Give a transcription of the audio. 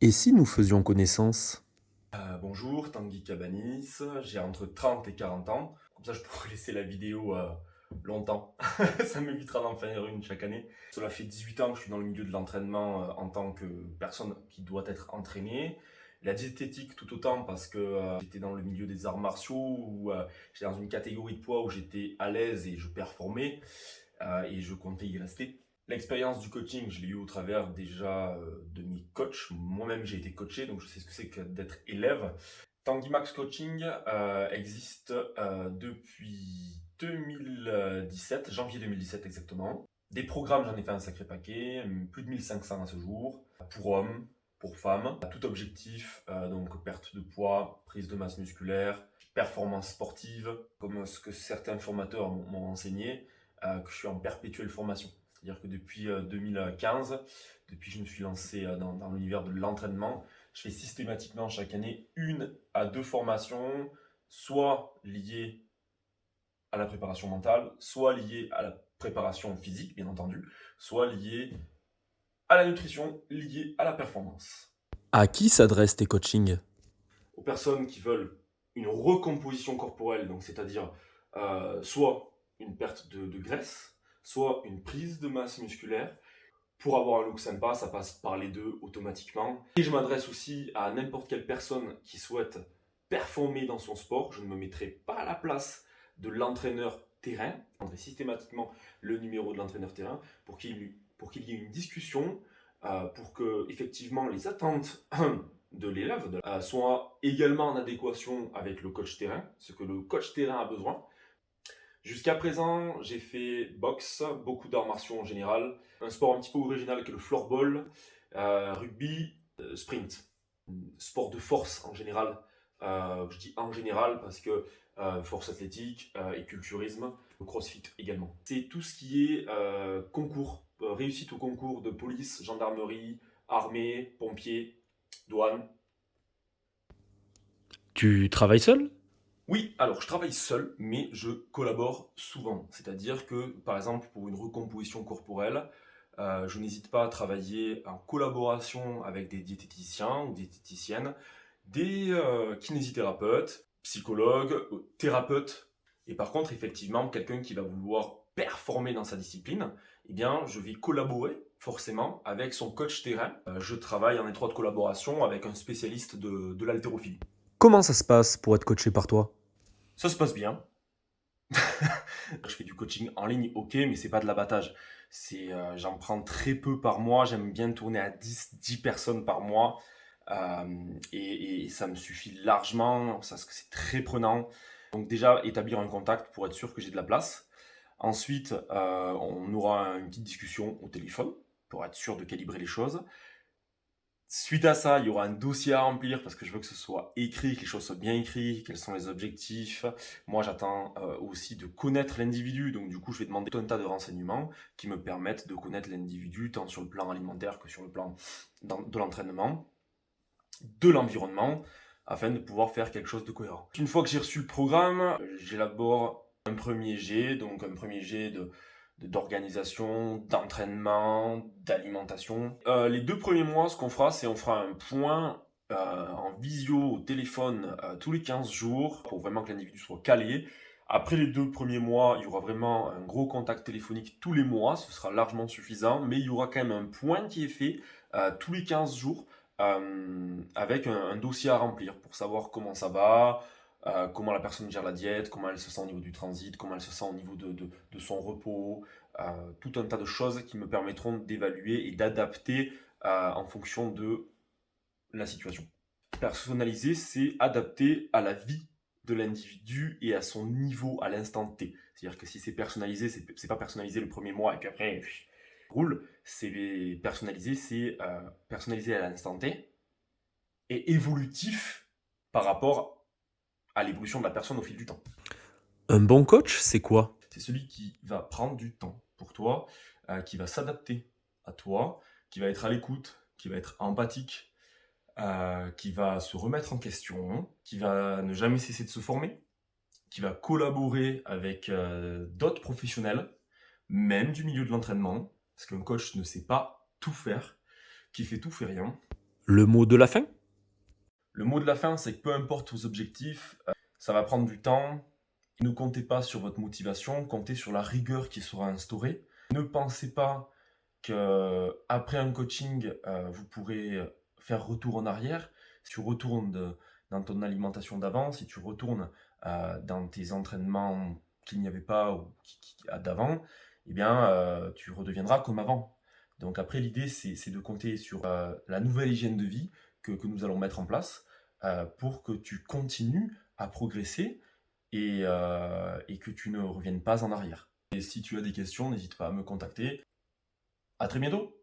Et si nous faisions connaissance? Bonjour, Tanguy Cabanis, j'ai entre 30 et 40 ans. Comme ça, je pourrais laisser la vidéo longtemps. Ça m'évitera d'en faire une chaque année. Cela fait 18 ans que je suis dans le milieu de l'entraînement en tant que personne qui doit être entraînée. La diététique tout autant parce que j'étais dans le milieu des arts martiaux où j'étais dans une catégorie de poids où j'étais à l'aise et je performais et je comptais y rester. L'expérience du coaching, je l'ai eu au travers déjà de mes coachs. Moi-même, j'ai été coaché, donc je sais ce que c'est que d'être élève. Tanguy Max Coaching existe depuis 2017, janvier 2017 exactement. Des programmes, j'en ai fait un sacré paquet, plus de 1500 à ce jour, pour hommes, pour femmes. Tout objectif, donc perte de poids, prise de masse musculaire, performance sportive, comme ce que certains formateurs m'ont enseigné, que je suis en perpétuelle formation. C'est-à-dire que depuis 2015, depuis que je me suis lancé dans l'univers de l'entraînement, je fais systématiquement chaque année 1 à 2 formations, soit liées à la préparation mentale, soit liées à la préparation physique, bien entendu, soit liées à la nutrition, liées à la performance. À qui s'adressent tes coachings? Aux personnes qui veulent une recomposition corporelle, donc c'est-à-dire soit une perte de graisse, soit une prise de masse musculaire. Pour avoir un look sympa, ça passe par les deux automatiquement. Et je m'adresse aussi à n'importe quelle personne qui souhaite performer dans son sport. Je ne me mettrai pas à la place de l'entraîneur terrain. Je prendrai systématiquement le numéro de l'entraîneur terrain pour qu'il y ait une discussion, pour que effectivement les attentes de l'élève soient également en adéquation avec le coach terrain, ce que le coach terrain a besoin. Jusqu'à présent, j'ai fait boxe, beaucoup d'arts martiaux en général, un sport un petit peu original que le floorball, rugby, sprint, sport de force en général. Je dis en général parce que force athlétique et culturisme, le crossfit également. C'est tout ce qui est concours, réussite au concours de police, gendarmerie, armée, pompiers, douane. Tu travailles seul? Oui, alors je travaille seul, mais je collabore souvent. C'est-à-dire que, par exemple, pour une recomposition corporelle, je n'hésite pas à travailler en collaboration avec des diététiciens ou diététiciennes, des kinésithérapeutes, psychologues, thérapeutes. Et par contre, effectivement, quelqu'un qui va vouloir performer dans sa discipline, eh bien, je vais collaborer forcément avec son coach terrain. Je travaille en étroite collaboration avec un spécialiste de l'haltérophilie. Comment ça se passe pour être coaché par toi? Ça se passe bien. Je fais du coaching en ligne, ok, mais c'est pas de l'abattage. J'en prends très peu par mois. J'aime bien tourner à 10 personnes par mois. Et ça me suffit largement, parce que c'est très prenant. Donc déjà, établir un contact pour être sûr que j'ai de la place. Ensuite, on aura une petite discussion au téléphone pour être sûr de calibrer les choses. Suite à ça, il y aura un dossier à remplir parce que je veux que ce soit écrit, que les choses soient bien écrites, quels sont les objectifs. Moi, j'attends aussi de connaître l'individu, donc du coup, je vais demander tout un tas de renseignements qui me permettent de connaître l'individu, tant sur le plan alimentaire que sur le plan de l'entraînement, de l'environnement, afin de pouvoir faire quelque chose de cohérent. Une fois que j'ai reçu le programme, j'élabore un premier jet, donc un premier jet d'organisation, d'entraînement, d'alimentation. Les 2 premiers mois, ce qu'on fera, c'est on fera un point en visio au téléphone tous les 15 jours pour vraiment que l'individu soit calé. Après les 2 premiers mois, il y aura vraiment un gros contact téléphonique tous les mois, ce sera largement suffisant, mais il y aura quand même un point qui est fait tous les 15 jours avec un dossier à remplir pour savoir comment ça va, comment la personne gère la diète, comment elle se sent au niveau du transit, comment elle se sent au niveau de son repos, tout un tas de choses qui me permettront d'évaluer et d'adapter en fonction de la situation. Personnaliser, c'est adapter à la vie de l'individu et à son niveau à l'instant T. C'est-à-dire que si c'est personnalisé, c'est pas personnalisé le premier mois et puis après, roule. C'est personnalisé, c'est personnalisé à l'instant T et évolutif par rapport à l'évolution de la personne au fil du temps. Un bon coach, c'est quoi? C'est celui qui va prendre du temps pour toi, qui va s'adapter à toi, qui va être à l'écoute, qui va être empathique, qui va se remettre en question, qui va ne jamais cesser de se former, qui va collaborer avec d'autres professionnels, même du milieu de l'entraînement, parce qu'un coach ne sait pas tout faire, qui fait tout fait rien. Le mot de la fin? Le mot de la fin, c'est que peu importe vos objectifs, ça va prendre du temps. Ne comptez pas sur votre motivation, comptez sur la rigueur qui sera instaurée. Ne pensez pas qu'après un coaching, vous pourrez faire retour en arrière. Si tu retournes dans ton alimentation d'avant, si tu retournes dans tes entraînements qu'il n'y avait pas ou d'avant, eh bien, tu redeviendras comme avant. Donc après, l'idée, c'est de compter sur la nouvelle hygiène de vie que nous allons mettre en place pour que tu continues à progresser et que tu ne reviennes pas en arrière. Et si tu as des questions, n'hésite pas à me contacter. À très bientôt!